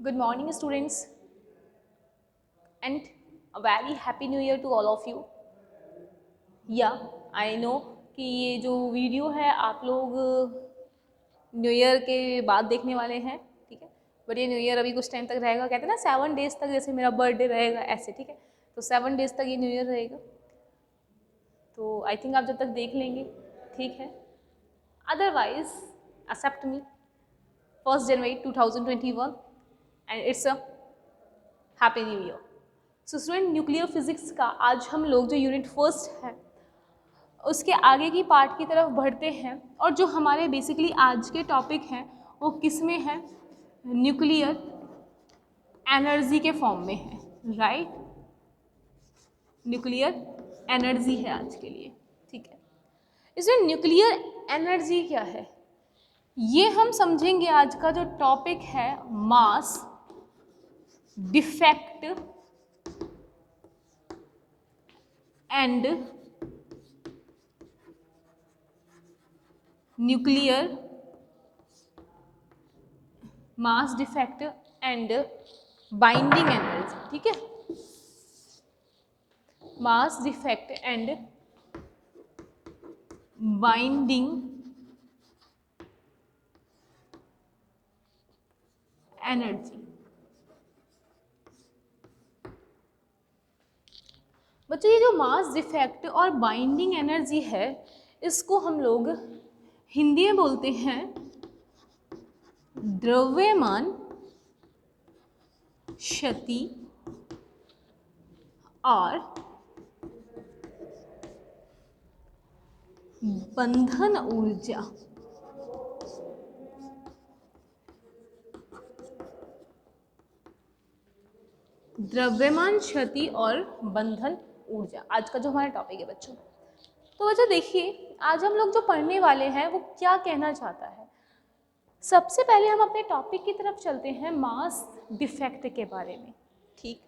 Good morning, students, and a very happy new year to all of you. Yeah, I know कि ये जो video है आप लोग न्यू ईयर के बाद देखने वाले हैं, ठीक है। बट ये न्यू ईयर अभी कुछ टाइम तक रहेगा, कहते हैं ना 7 डेज तक, जैसे मेरा बर्थडे रहेगा ऐसे, ठीक है। तो 7 डेज तक ये न्यू ईयर रहेगा, तो आई थिंक आप जब तक देख लेंगे ठीक है। Otherwise accept me 1 January 2021 and it's a happy new year. So student, nuclear physics का आज हम लोग जो यूनिट फर्स्ट है उसके आगे की पार्ट की तरफ बढ़ते हैं, और जो हमारे बेसिकली आज के टॉपिक हैं वो किस में है? न्यूक्लियर एनर्जी के फॉर्म में है, राइट। न्यूक्लियर एनर्जी है आज के लिए, ठीक है। इसमें न्यूक्लियर एनर्जी क्या है ये हम समझेंगे। आज का जो टॉपिक है mass defect and nuclear mass defect and binding energy, ठीक है। Mass defect and binding energy. बच्चों, ये जो मास डिफेक्ट और बाइंडिंग एनर्जी है इसको हम लोग हिंदी में बोलते हैं द्रव्यमान क्षति और बंधन ऊर्जा। द्रव्यमान क्षति और बंधन ऊर्जा आज का जो हमारा टॉपिक है बच्चों। तो बच्चों देखिए, आज हम लोग जो पढ़ने वाले हैं वो क्या कहना चाहता है। सबसे पहले हम अपने टॉपिक की तरफ चलते हैं, मास डिफेक्ट के बारे में, ठीक।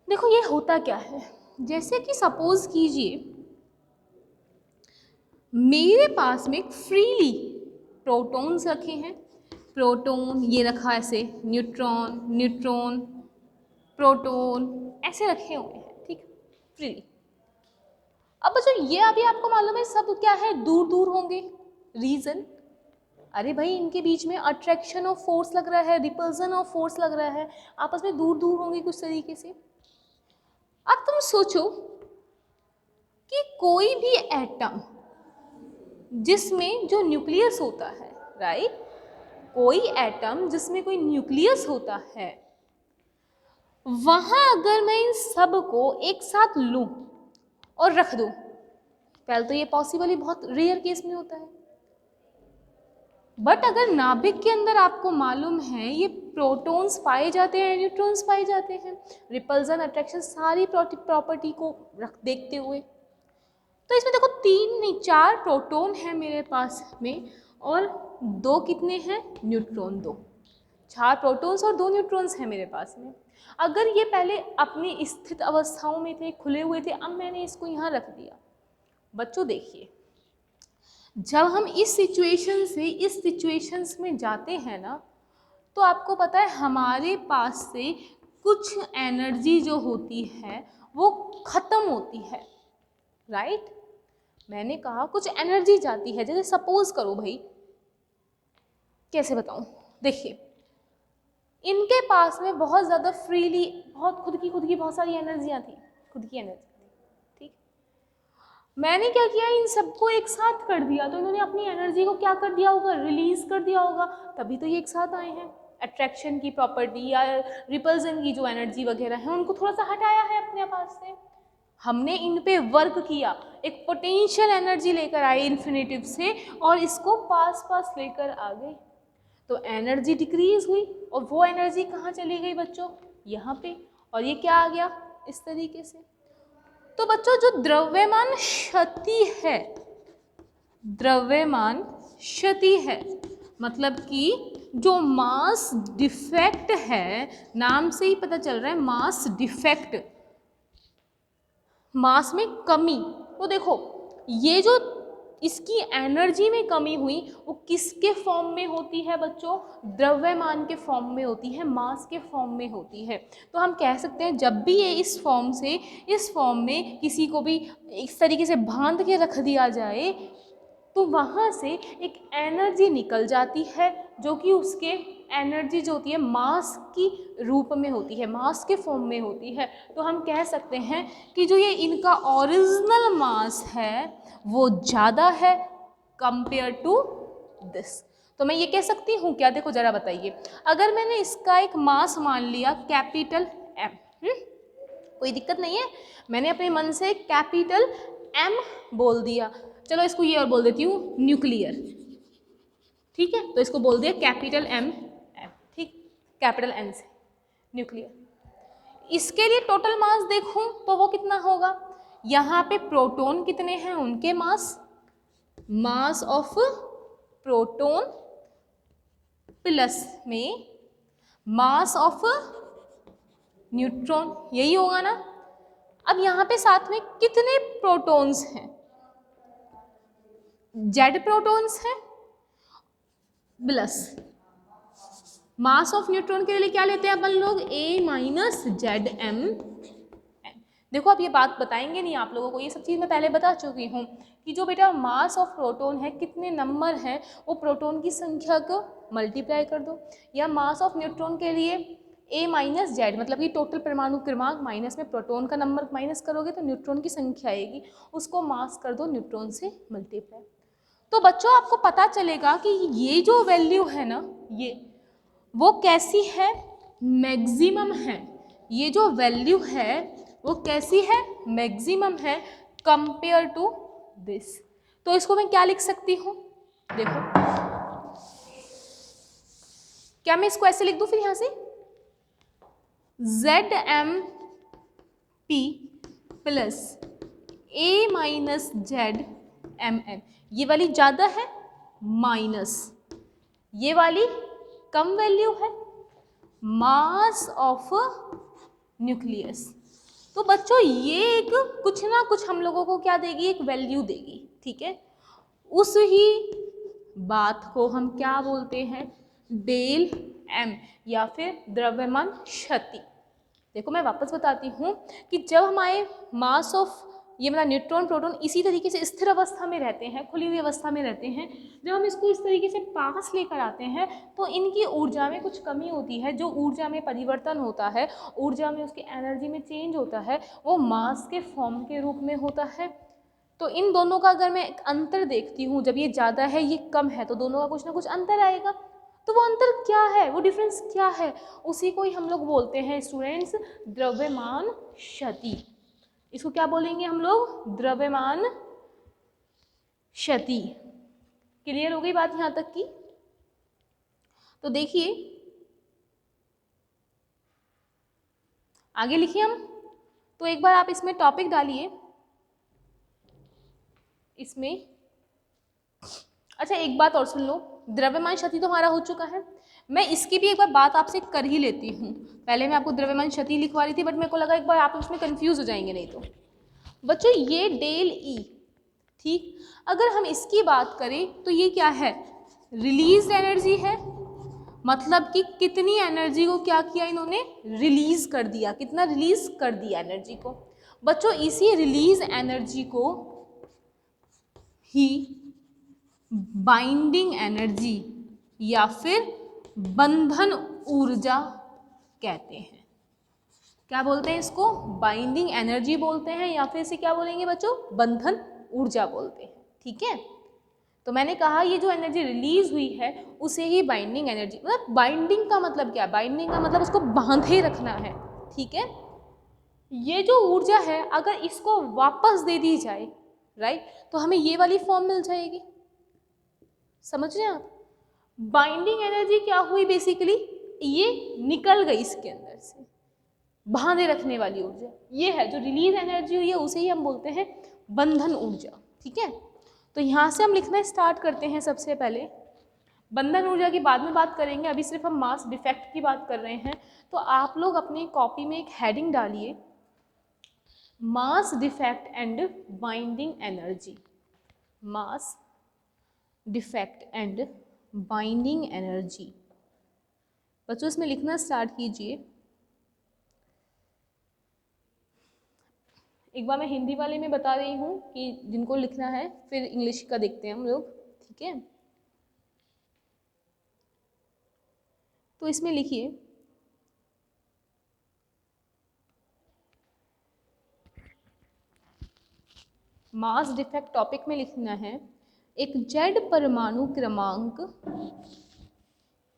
देखो ये होता क्या है, जैसे कि सपोज कीजिए मेरे पास में फ्रीली प्रोटॉन्स रखे हैं। प्रोटॉन ये रखा ऐसे, न्यूट्रॉन न्यूट्रॉन प्रोटॉन ऐसे रखे हुए हैं, ठीक, फ्रीली। अब बच्चों ये अभी आपको मालूम है सब क्या है, दूर दूर होंगे। रीजन, अरे भाई इनके बीच में अट्रैक्शन ऑफ फोर्स लग रहा है, रिपल्सन ऑफ फोर्स लग रहा है, आपस में दूर दूर होंगे कुछ तरीके से। अब तुम सोचो कि कोई भी एटम जिसमें जो न्यूक्लियस होता है, राइट, कोई एटम जिसमें कोई न्यूक्लियस होता है, वहां अगर मैं इन सब को एक साथ लूं और रख दूं, पहले तो ये पॉसिबल ही बहुत रेयर केस में होता है। बट अगर नाभिक के अंदर आपको मालूम है ये प्रोटॉन्स पाए जाते हैं, न्यूट्रॉन्स पाए जाते हैं, रिपल्सन अट्रैक्शन सारी प्रॉपर्टी को देखते हुए, तो इसमें देखो 3 नहीं 4 प्रोटॉन है मेरे पास में और 2 कितने हैं? न्यूट्रॉन। 2, 4 प्रोटॉन्स और 2 न्यूट्रॉन्स हैं मेरे पास में। अगर ये पहले अपनी स्थित अवस्थाओं में थे, खुले हुए थे, अब मैंने इसको यहाँ रख दिया। बच्चों देखिए, जब हम इस सिचुएशन से इस सिचुएशंस में जाते हैं ना, तो आपको पता है हमारे पास से कुछ एनर्जी जो होती है वो खत्म होती है, राइट। मैंने कहा कुछ एनर्जी जाती है। जैसे सपोज करो भाई, कैसे बताऊं, देखिए इनके पास में बहुत ज़्यादा फ्रीली बहुत खुद की बहुत सारी एनर्जियाँ थी, खुद की एनर्जी थी, ठीक। मैंने क्या किया, इन सबको एक साथ कर दिया, तो इन्होंने अपनी एनर्जी को क्या कर दिया होगा, रिलीज कर दिया होगा, तभी तो ये एक साथ आए हैं। अट्रैक्शन की प्रॉपर्टी या रिपल्सन की जो एनर्जी वगैरह है उनको थोड़ा सा हटाया है अपने पास से, हमने इन पे वर्क किया, एक पोटेंशियल एनर्जी लेकर आए इन्फिनिटिव से और इसको पास पास लेकर आ गए, तो एनर्जी डिक्रीज हुई और वो एनर्जी कहाँ चली गई बच्चों, यहाँ पे, और ये क्या आ गया इस तरीके से। तो बच्चों जो द्रव्यमान क्षति है, द्रव्यमान क्षति है मतलब कि जो मास डिफेक्ट है, नाम से ही पता चल रहा है मास डिफेक्ट, मास में कमी। तो देखो ये जो इसकी एनर्जी में कमी हुई, वो किसके फॉर्म में होती है बच्चों? द्रव्यमान के फॉर्म में होती है, मास के फॉर्म में होती है। तो हम कह सकते हैं जब भी ये इस फॉर्म से इस फॉर्म में किसी को भी इस तरीके से बांध के रख दिया जाए तो वहाँ से एक एनर्जी निकल जाती है जो कि उसके एनर्जी जो होती है मास की रूप में होती है, मास के फॉर्म में होती है। तो हम कह सकते हैं कि जो ये इनका ओरिजिनल मास है वो ज़्यादा है कंपेयर टू दिस। तो मैं ये कह सकती हूँ क्या? देखो ज़रा बताइए, अगर मैंने इसका एक मास मान लिया कैपिटल M, कोई दिक्कत नहीं है, मैंने अपने मन से कैपिटल M बोल दिया, चलो इसको ये और बोल देती हूँ न्यूक्लियर, ठीक है? तो इसको बोल दिया कैपिटल M, ठीक, कैपिटल N से न्यूक्लियर। इसके लिए टोटल मास देखूं तो वो कितना होगा? यहाँ पे प्रोटॉन कितने हैं, उनके मास ऑफ प्रोटॉन प्लस में मास ऑफ न्यूट्रॉन, यही होगा ना? अब यहाँ पे साथ में कितने प्रोटॉन्स हैं? Z प्रोटॉन्स हैं प्लस मास ऑफ न्यूट्रॉन के लिए क्या लेते हैं अपन लोग? A minus ZM। देखो अब ये बात बताएंगे नहीं आप लोगों को, ये सब चीज़ मैं पहले बता चुकी हूँ कि जो बेटा मास ऑफ प्रोटॉन है, कितने नंबर हैं, वो प्रोटॉन की संख्या को मल्टीप्लाई कर दो, या मास ऑफ न्यूट्रॉन के लिए A माइनस जेड, मतलब कि टोटल परमाणु क्रमांक माइनस में प्रोटॉन का नंबर माइनस करोगे तो न्यूट्रॉन की संख्या आएगी, उसको मास कर दो न्यूट्रॉन से मल्टीप्लाई। तो बच्चों आपको पता चलेगा कि ये जो वैल्यू है ना, ये वो कैसी है? मैक्सिमम है। ये जो वैल्यू है वो कैसी है? मैक्सिमम है कंपेयर टू दिस। तो इसको मैं क्या लिख सकती हूँ? देखो, क्या मैं इसको ऐसे लिख दूं फिर यहां से ZMP plus A minus ZMN, ये वाली ज़्यादा है माइनस ये वाली कम वैल्यू है मास ऑफ न्यूक्लियस। तो बच्चों ये एक कुछ ना कुछ हम लोगों को क्या देगी? एक वैल्यू देगी, ठीक है? उस ही बात को हम क्या बोलते हैं? डेल M या फिर द्रव्यमान क्षति। देखो मैं वापस बताती हूँ कि जब हमारे मास ऑफ ये मतलब न्यूट्रॉन प्रोटॉन इसी तरीके से स्थिर अवस्था में रहते हैं, खुली हुई अवस्था में रहते हैं, जब हम इसको इस तरीके से पास लेकर आते हैं तो इनकी ऊर्जा में कुछ कमी होती है। जो ऊर्जा में परिवर्तन होता है, ऊर्जा में उसकी एनर्जी में चेंज होता है, वो मास के फॉर्म के रूप में होता है। तो इन दोनों का अगर मैं एक अंतर देखती हूँ, जब ये ज़्यादा है ये कम है, तो दोनों का कुछ ना कुछ अंतर आएगा। तो वो अंतर क्या है, वो डिफरेंस क्या है? उसी को ही हम लोग बोलते हैं स्टूडेंट्स द्रव्यमान क्षति। इसको क्या बोलेंगे हम लोग? द्रव्यमान क्षति। क्लियर हो गई बात यहां तक की? तो देखिए आगे लिखिए हम। तो एक बार आप इसमें टॉपिक डालिए इसमें। अच्छा एक बात और सुन लो, द्रव्यमान क्षति तो हमारा हो चुका है, मैं इसकी भी एक बार बात आपसे कर ही लेती हूँ। पहले मैं आपको द्रव्यमान क्षति लिखवा रही थी, बट मेरे को लगा एक बार आप उसमें कंफ्यूज हो जाएंगे नहीं तो। बच्चों ये डेल ई, ठीक, अगर हम इसकी बात करें तो ये क्या है? रिलीज एनर्जी है, मतलब कि कितनी एनर्जी को क्या किया इन्होंने? रिलीज कर दिया। कितना रिलीज कर दिया एनर्जी को? बच्चों इसी रिलीज एनर्जी को ही बाइंडिंग एनर्जी या फिर बंधन ऊर्जा कहते हैं। क्या बोलते हैं इसको? बाइंडिंग एनर्जी बोलते हैं, या फिर इसे क्या बोलेंगे बच्चों? बंधन ऊर्जा बोलते हैं, ठीक है? तो मैंने कहा ये जो एनर्जी रिलीज हुई है उसे ही बाइंडिंग एनर्जी, मतलब बाइंडिंग का मतलब क्या? बाइंडिंग का मतलब उसको बांधे रखना है, ठीक है? ये जो ऊर्जा है अगर इसको वापस दे दी जाए, राइट, तो हमें ये वाली फॉर्म मिल जाएगी। समझ रहे हैं आप? बाइंडिंग एनर्जी क्या हुई? बेसिकली ये निकल गई इसके अंदर से, बांधे रखने वाली ऊर्जा ये है। जो रिलीज एनर्जी हुई है उसे ही हम बोलते हैं बंधन ऊर्जा, ठीक है? तो यहाँ से हम लिखना स्टार्ट करते हैं। सबसे पहले बंधन ऊर्जा की बाद में बात करेंगे, अभी सिर्फ हम मास डिफेक्ट की बात कर रहे हैं। तो आप लोग अपनी कॉपी में एक हेडिंग डालिए, mass defect and binding energy. Mass defect and binding energy. बच्चों इसमें लिखना स्टार्ट कीजिए। एक बार मैं हिंदी वाले में बता रही हूँ कि जिनको लिखना है, फिर इंग्लिश का देखते हैं हम लोग, ठीक है। तो इसमें लिखिए मास डिफेक्ट टॉपिक में लिखना है एक जेड परमाणु क्रमांक,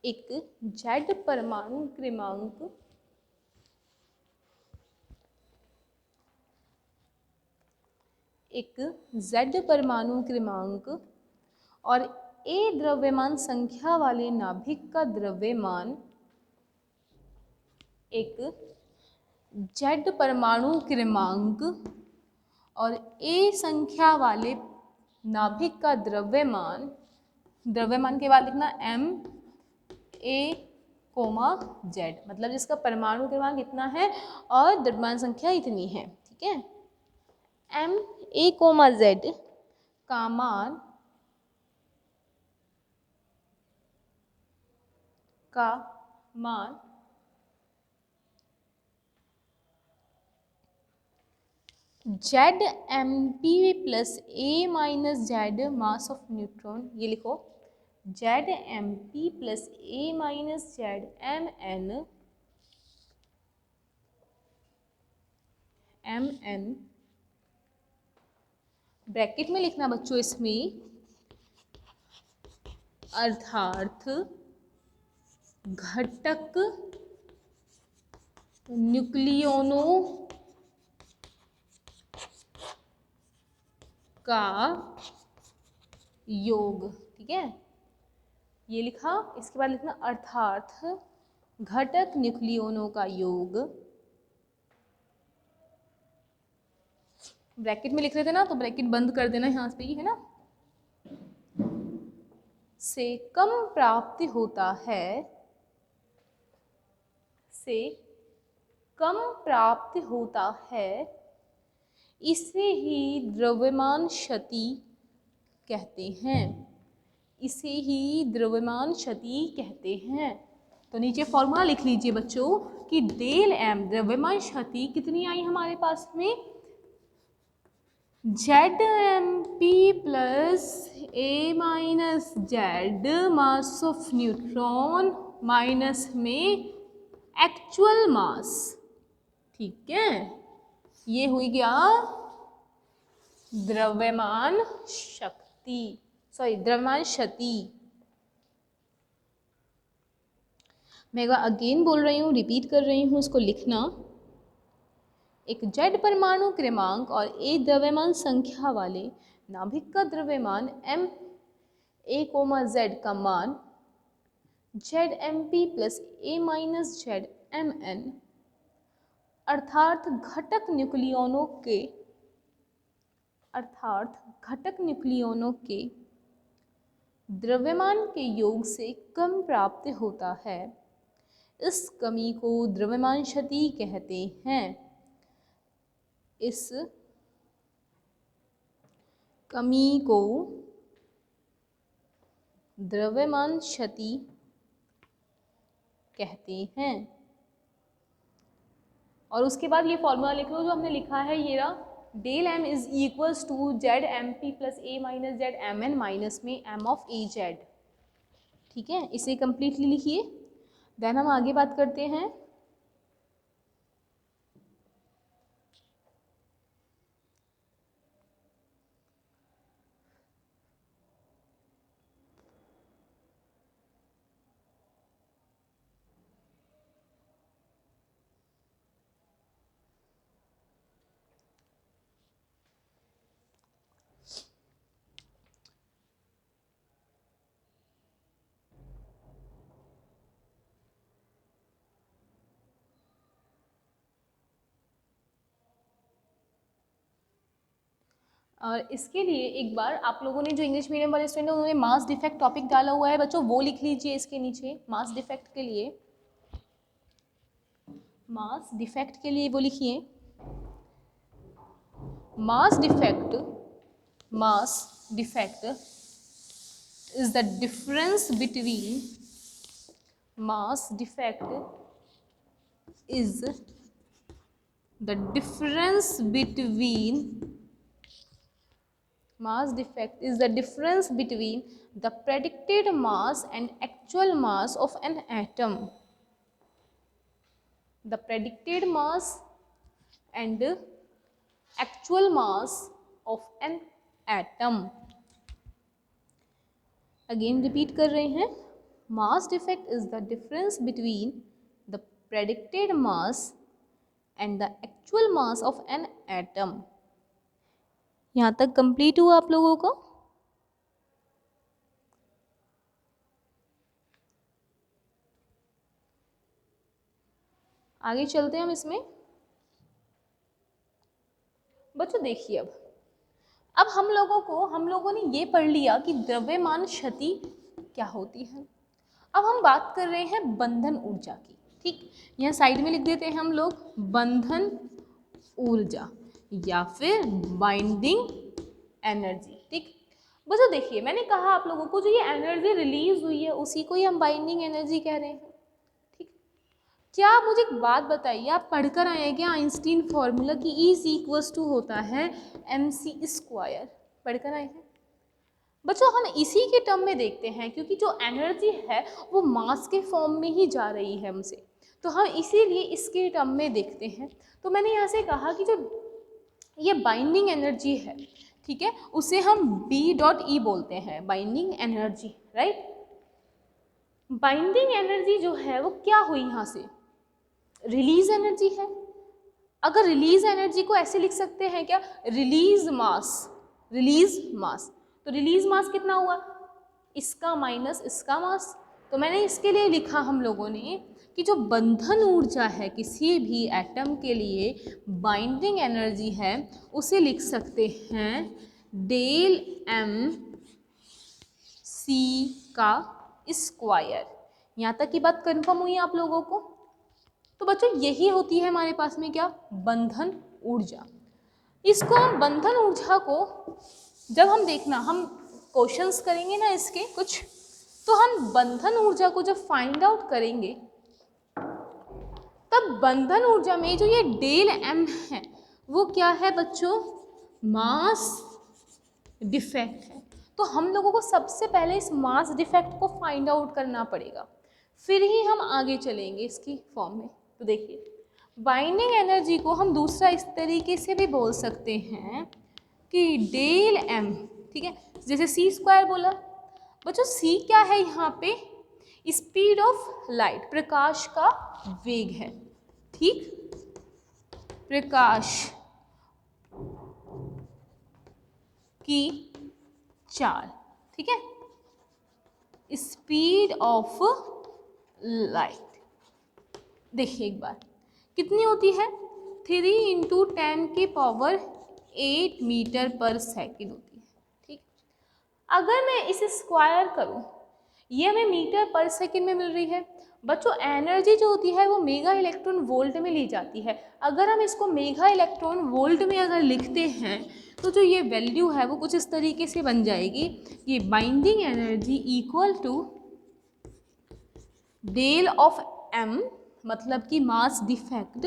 एक जेड परमाणु क्रमांक एक जेड परमाणु क्रमांक और ए द्रव्यमान संख्या वाले नाभिक का द्रव्यमान, एक जेड परमाणु क्रमांक और ए संख्या वाले नाभिक का द्रव्यमान, द्रव्यमान के बाद लिखना एम ए कोमा जेड, मतलब जिसका परमाणु क्रमांक इतना है और द्रव्यमान संख्या इतनी है, ठीक है। एम ए कोमा जेड का मान Z M P plus A minus Z mass of neutron, ये लिखो Z M P plus A minus Z M N bracket में लिखना बच्चों इसमें, अर्थात घटक न्यूक्लियोनों का योग, ठीक है। ये लिखा, इसके बाद लिखना अर्थात घटक न्यूक्लियोनों का योग, ब्रैकेट में लिख रहे थे ना, तो ब्रैकेट बंद कर देना यहाँ पे ही, है ना, से कम प्राप्त होता है, से कम प्राप्त होता है, इसे ही द्रव्यमान क्षति कहते हैं, इसे ही द्रव्यमान क्षति कहते हैं। तो नीचे फॉर्मूला लिख लीजिए बच्चों कि डेल एम द्रव्यमान क्षति कितनी आई हमारे पास में, Z M P plus A minus Z mass of neutron minus में एक्चुअल मास, ठीक है। ये हुई क्या, द्रव्यमान शक्ति, सॉरी द्रव्यमान क्षति। मैं एक बार अगेन बोल रही हूँ, रिपीट कर रही हूँ, इसको लिखना, एक जेड परमाणु क्रमांक और ए द्रव्यमान संख्या वाले नाभिक का द्रव्यमान एम ए कोमा जेड का मान Z M P plus A minus Z M N, अर्थात घटक न्यूक्लियोनों के द्रव्यमान के योग से कम प्राप्त होता है, इस कमी को द्रव्यमान क्षति कहते हैं, इस कमी को द्रव्यमान क्षति कहते हैं। और उसके बाद ये फॉर्मूला लिख लो जो हमने लिखा है, ये रहा, del m is equals to Z M P plus A minus Z M N minus में एम ऑफ ए जेड, ठीक है। इसे कंप्लीटली लिखिए, देन हम आगे बात करते हैं। और इसके लिए एक बार आप लोगों ने जो इंग्लिश मीडियम वाले स्टूडेंट हैं उन्होंने मास डिफेक्ट टॉपिक डाला हुआ है बच्चों, वो लिख लीजिए इसके नीचे। मास डिफेक्ट के लिए, मास डिफेक्ट के लिए वो लिखिए, mass defect, mass defect is the difference between mass defect is the difference between mass defect is the difference between the predicted mass and actual mass of an atom. The predicted mass and actual mass of an atom. Again repeat कर रहे हैं, mass defect is the difference between the predicted mass and the actual mass of an atom. यहाँ तक complete हुआ आप लोगों को? आगे चलते हैं हम इसमें। बच्चों देखिए, अब हम लोगों ने ये पढ़ लिया कि द्रव्यमान क्षति क्या होती है। अब हम बात कर रहे हैं बंधन ऊर्जा की। ठीक, यहाँ साइड में लिख देते हैं हम लोग बंधन ऊर्जा या फिर बाइंडिंग एनर्जी। ठीक, बच्चों देखिए, मैंने कहा आप लोगों को जो ये एनर्जी रिलीज हुई है उसी को ही हम बाइंडिंग एनर्जी कह रहे हैं। ठीक, क्या आप मुझे एक बात बताइए, आप पढ़कर आए हैं क्या आइंस्टीन फॉर्मूला की E= होता है mc²? पढ़कर आए हैं बच्चों? हम इसी के टर्म में देखते हैं क्योंकि जो एनर्जी है वो मास के फॉर्म में ही जा रही है हमसे, तो हम इसीलिए इसके टर्म में देखते हैं। तो मैंने यहाँ से कहा कि जो ये बाइंडिंग एनर्जी है, ठीक है, उसे हम B.E बोलते हैं, binding energy, right. Binding energy जो है वो क्या हुई, यहाँ से रिलीज एनर्जी है। अगर रिलीज एनर्जी को ऐसे लिख सकते हैं क्या, रिलीज मास, तो रिलीज मास कितना हुआ, इसका माइनस इसका मास। तो मैंने इसके लिए लिखा हम लोगों ने कि जो बंधन ऊर्जा है किसी भी एटम के लिए, बाइंडिंग एनर्जी है, उसे लिख सकते हैं डेल m c का स्क्वायर। यहाँ तक की बात कंफर्म हुई आप लोगों को? तो बच्चों यही होती है हमारे पास में क्या, बंधन ऊर्जा। इसको हम बंधन ऊर्जा को जब हम देखना, हम क्वेश्चंस करेंगे ना इसके कुछ, तो हम बंधन ऊर्जा को जब फाइंड आउट करेंगे तब बंधन ऊर्जा में जो ये डेल m है वो क्या है बच्चों, मास डिफेक्ट है। तो हम लोगों को सबसे पहले इस मास डिफेक्ट को फाइंड आउट करना पड़ेगा, फिर ही हम आगे चलेंगे इसकी फॉर्म में। तो देखिए, बाइंडिंग एनर्जी को हम दूसरा इस तरीके से भी बोल सकते हैं कि डेल m, ठीक है, जैसे c² बोला बच्चों, c क्या है यहाँ पे, स्पीड ऑफ लाइट, प्रकाश का वेग है। ठीक, प्रकाश की चाल, ठीक है, स्पीड ऑफ लाइट। देखिए एक बार कितनी होती है, 3 × 10⁸ मीटर पर सेकेंड होती है। ठीक, अगर मैं इसे स्क्वायर करूं, ये हमें मीटर पर सेकेंड में मिल रही है। बच्चों एनर्जी जो होती है वो मेगा इलेक्ट्रॉन वोल्ट में ली जाती है। अगर हम इसको मेगा इलेक्ट्रॉन वोल्ट में अगर लिखते हैं तो जो ये वैल्यू है वो कुछ इस तरीके से बन जाएगी, ये binding energy equal to del of m, मतलब कि मास डिफेक्ट,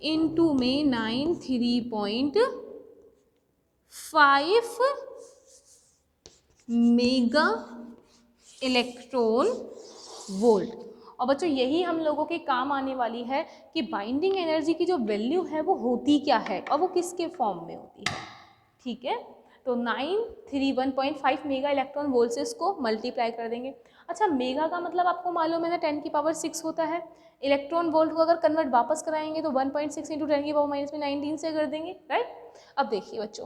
इनटू में 93.5 मेगा इलेक्ट्रॉन वोल्ट। और बच्चों यही हम लोगों के काम आने वाली है कि बाइंडिंग एनर्जी की जो वैल्यू है वो होती क्या है और वो किसके फॉर्म में होती है। ठीक है, तो 931.5 मेगा इलेक्ट्रॉन वोल्ट से इसको मल्टीप्लाई कर देंगे। अच्छा, मेगा का मतलब आपको मालूम है ना 10⁶ होता है। इलेक्ट्रॉन वोल्ट को अगर कन्वर्ट वापस कराएंगे तो 1.6 × 10⁻⁻19 से कर देंगे, राइट। अब देखिए बच्चों,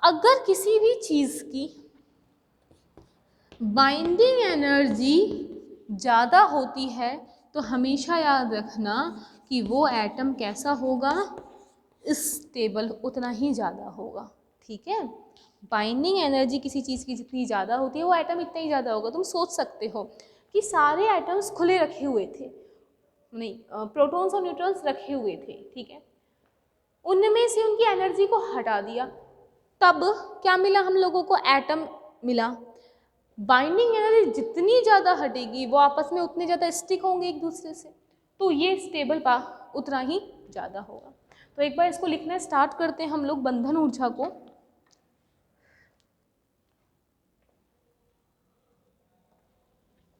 अगर किसी भी चीज़ की बाइंडिंग एनर्जी ज़्यादा होती है तो हमेशा याद रखना कि वो एटम कैसा होगा, स्टेबल उतना ही ज़्यादा होगा। ठीक है, बाइंडिंग एनर्जी किसी चीज़ की जितनी ज़्यादा होती है वो एटम इतना ही ज़्यादा होगा। तुम सोच सकते हो कि सारे एटम्स खुले रखे हुए थे, नहीं, प्रोटॉन्स और न्यूट्रॉन्स रखे हुए थे, ठीक है, उनमें से उनकी एनर्जी को हटा दिया तब क्या मिला हम लोगों को, एटम मिला। बाइंडिंग एनर्जी जितनी ज़्यादा हटेगी वो आपस में उतने ज़्यादा स्टिक होंगे एक दूसरे से, तो ये स्टेबल पा उतना ही ज़्यादा होगा। तो एक बार इसको लिखना स्टार्ट करते हैं हम लोग बंधन ऊर्जा को।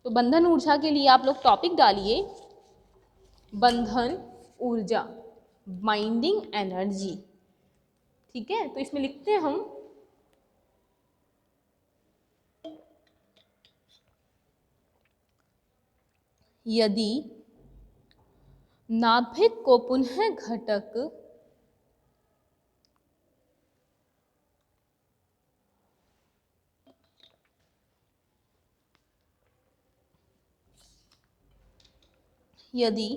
तो बंधन ऊर्जा के लिए आप लोग टॉपिक डालिए बंधन ऊर्जा, बाइंडिंग एनर्जी। ठीक है, तो इसमें लिखते हैं हम यदि नाभिक को पुनः घटक यदि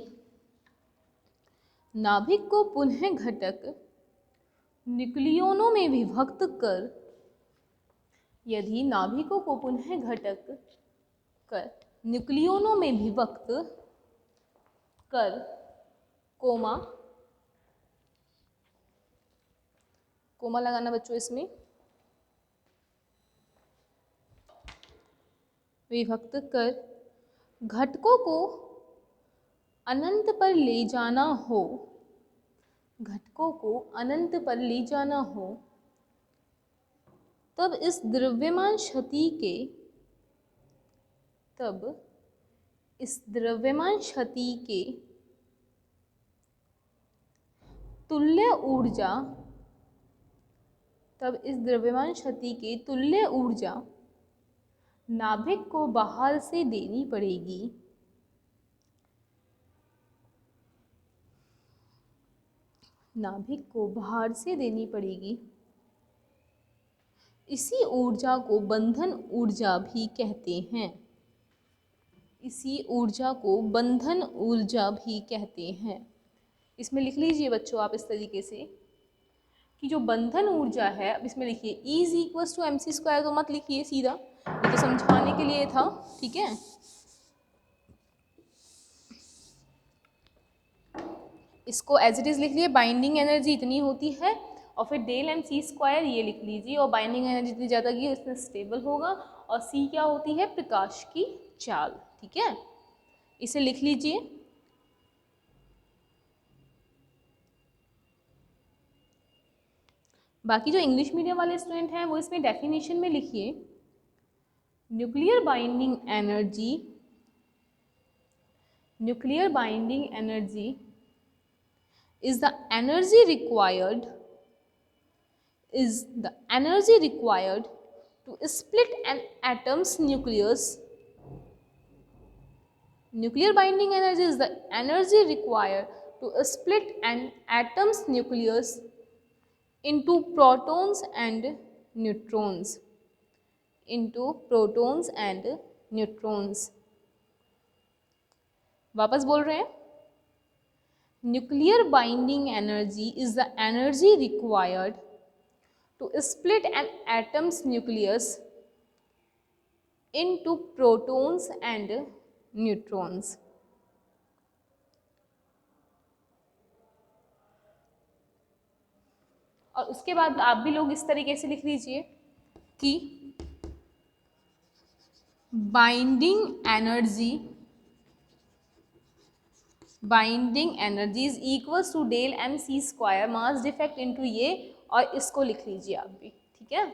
नाभिक को पुनः घटक न्यूक्लियोनों में विभक्त कर, यदि नाभिकों को पुनः घटक कर न्यूक्लियोनों में विभक्त कर, कोमा कोमा लगाना बच्चों इसमें, विभक्त कर घटकों को अनंत पर ले जाना हो, घटकों को अनंत पर ले जाना हो, तब इस द्रव्यमान क्षति के तुल्य ऊर्जा, तब इस द्रव्यमान क्षति के तुल्य ऊर्जा नाभिक को बाहर से देनी पड़ेगी, नाभिक को बाहर से देनी पड़ेगी। इसी ऊर्जा को बंधन ऊर्जा भी कहते हैं, इसी ऊर्जा को बंधन ऊर्जा भी कहते हैं। इसमें लिख लीजिए बच्चों आप इस तरीके से कि जो बंधन ऊर्जा है, अब इसमें लिखिए E is equals to mc², तो मत लिखिए सीधा, ये तो समझाने के लिए था। ठीक है, इसको एज इट इज़ लिख लिए, बाइंडिंग एनर्जी इतनी होती है, और फिर डेल mc² ये लिख लीजिए, और बाइंडिंग एनर्जी जितनी ज़्यादा की उसमें स्टेबल होगा, और c क्या होती है, प्रकाश की चाल। ठीक है, इसे लिख लीजिए। बाकी जो इंग्लिश मीडियम वाले स्टूडेंट हैं वो इसमें डेफिनेशन में लिखिए nuclear binding energy, nuclear binding energy is the energy required to split an atom's nucleus. Nuclear binding energy is the energy required to split an atom's nucleus into protons and neutrons, into protons and neutrons। वापस बोल रहे हैं, nuclear binding energy is the energy required to split an atom's nucleus into protons and neutrons। और उसके बाद आप भी लोग इस तरीके से लिख लीजिए कि binding energy is equals to del mc² mass defect into ये, और इसको लिख लीजिए आप भी। ठीक है,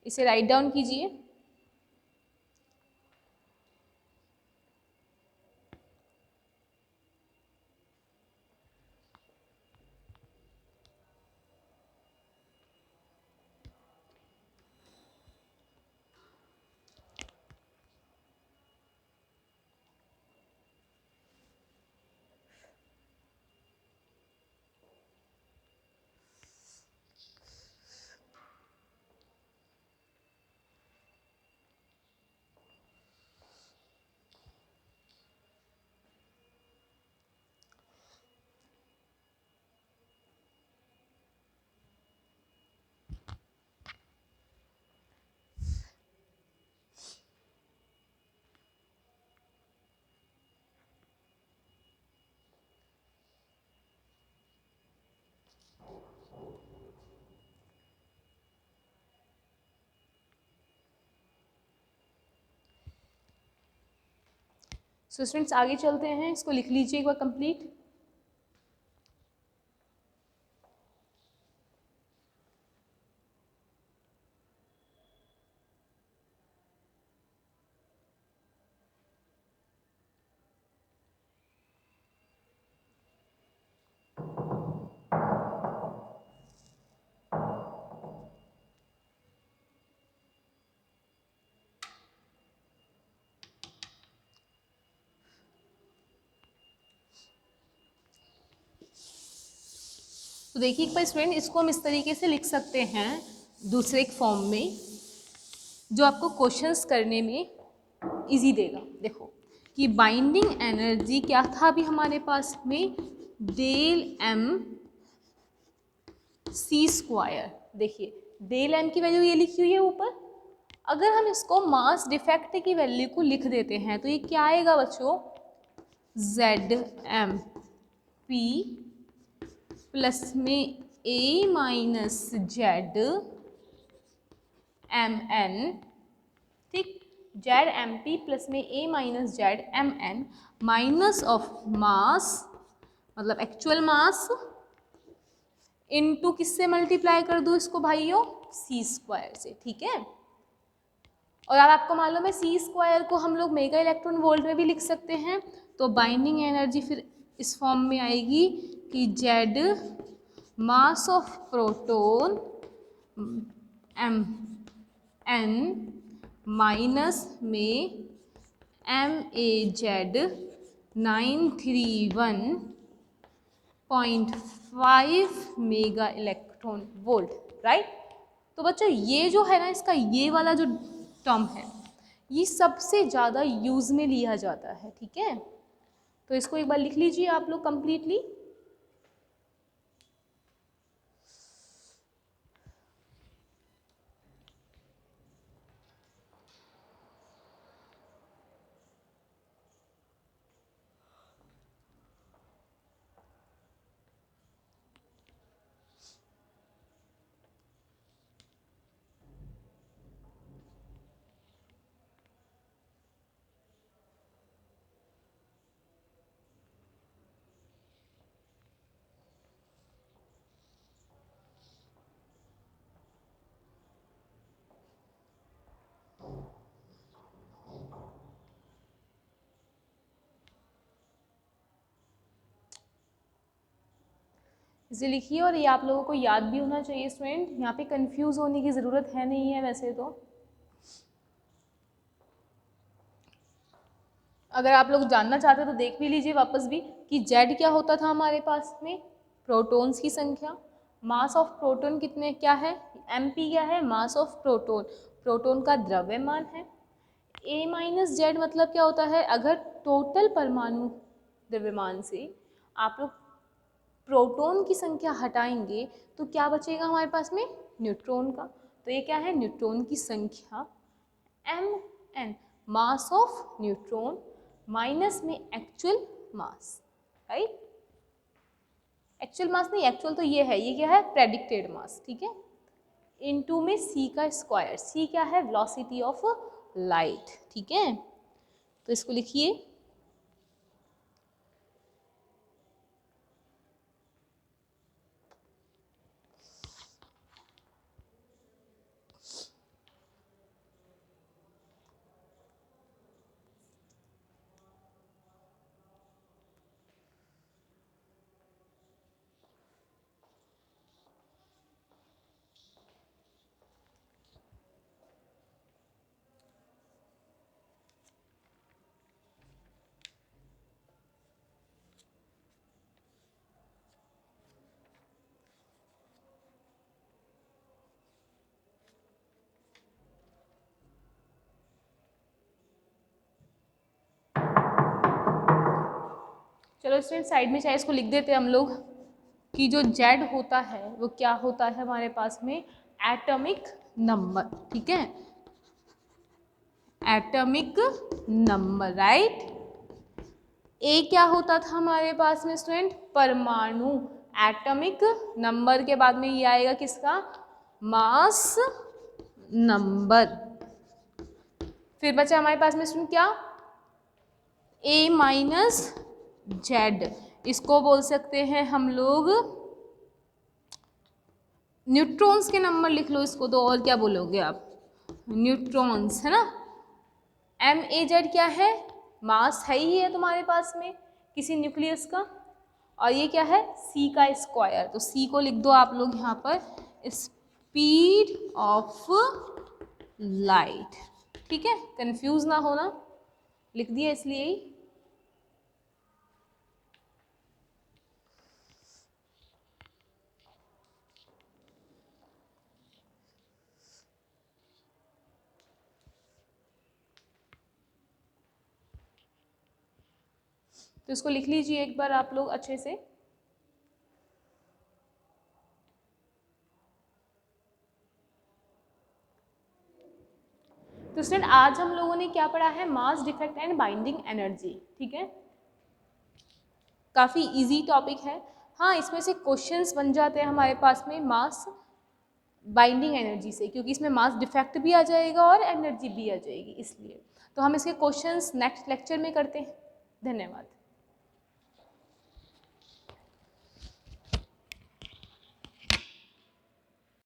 इसे राइट डाउन कीजिए। सो स्टूडेंट्स आगे चलते हैं, इसको लिख लीजिए एक बार कंप्लीट। तो देखिए एक बार स्टूडेंट, इसको हम इस तरीके से लिख सकते हैं दूसरे एक फॉर्म में, जो आपको क्वेश्चंस करने में इजी देगा। देखो कि बाइंडिंग एनर्जी क्या था अभी हमारे पास में, डेल एम सी स्क्वायर। देखिए डेल एम की वैल्यू ये लिखी हुई है ऊपर, अगर हम इसको मास डिफेक्ट की वैल्यू को लिख देते हैं तो ये क्या आएगा बच्चों, जेड एम पी प्लस में A minus Z M N, ठीक, जेड एम पी प्लस में A minus Z M N minus of mass मतलब एक्चुअल मास इनटू किससे मल्टीप्लाई कर दूँ इसको भाइयों, सी स्क्वायर से, ठीक है। और अब आपको मालूम है सी स्क्वायर को हम लोग मेगा इलेक्ट्रॉन वोल्ट में भी लिख सकते हैं, तो बाइंडिंग एनर्जी फिर इस फॉर्म में आएगी कि Z mass of proton M N minus में M A Z 931.5 mega electron volt, right. तो बच्चों ये जो है ना, इसका ये वाला जो टर्म है ये सबसे ज़्यादा यूज़ में लिया जाता है, ठीक है। तो इसको एक बार लिख लीजिए आप लोग कंप्लीटली। इसे लिखिए, और ये आप लोगों को याद भी होना चाहिए स्टूडेंट, यहाँ पे कंफ्यूज होने की ज़रूरत है नहीं है वैसे तो। अगर आप लोग जानना चाहते हो तो देख भी लीजिए वापस भी कि जेड क्या होता था हमारे पास में, प्रोटॉन्स की संख्या, मास ऑफ प्रोटॉन कितने क्या है, एम पी क्या है, मास ऑफ प्रोटॉन, प्रोटॉन का द्रव्यमान है। ए माइनस जेड मतलब क्या होता है, अगर टोटल परमाणु द्रव्यमान से आप लोग प्रोटॉन की संख्या हटाएंगे तो क्या बचेगा हमारे पास में, न्यूट्रॉन का। तो ये क्या है, न्यूट्रॉन की संख्या M N, mass of neutron minus में actual mass, right. Actual mass नहीं, एक्चुअल तो ये है, ये क्या है, प्रेडिक्टेड मास, ठीक है, इनटू में सी का स्क्वायर, सी क्या है, वेलोसिटी ऑफ लाइट, ठीक है। तो इसको लिखिए, चलो स्टूडेंट साइड में चाहे इसको लिख देते हैं हम लोग कि जो जेड होता है वो क्या होता है हमारे पास में, एटॉमिक नंबर, ठीक है, एटॉमिक नंबर, राइट। ए क्या होता था हमारे पास में स्टूडेंट, परमाणु, एटॉमिक नंबर के बाद में ये आएगा किसका, मास नंबर। फिर बचा हमारे पास में स्टूडेंट क्या, A माइनस जेड, इसको बोल सकते हैं हम लोग न्यूट्रॉन्स के नंबर लिख लो इसको, तो और क्या बोलोगे आप, न्यूट्रॉन्स, है ना। एम ए जेड क्या है, मास है ही है तुम्हारे पास में किसी न्यूक्लियस का, और ये क्या है c का स्क्वायर, तो c को लिख दो आप लोग यहाँ पर स्पीड ऑफ लाइट, ठीक है, कंफ्यूज ना होना, लिख दिया इसलिए ही। तो इसको लिख लीजिए एक बार आप लोग अच्छे से। तो स्टूडेंट आज हम लोगों ने क्या पढ़ा है, mass defect and binding energy, ठीक है, काफ़ी इजी टॉपिक है। हाँ, इसमें से क्वेश्चंस बन जाते हैं हमारे पास में मास बाइंडिंग एनर्जी से, क्योंकि इसमें मास डिफेक्ट भी आ जाएगा और एनर्जी भी आ जाएगी, इसलिए तो हम इसके क्वेश्चंस नेक्स्ट लेक्चर में करते हैं। धन्यवाद।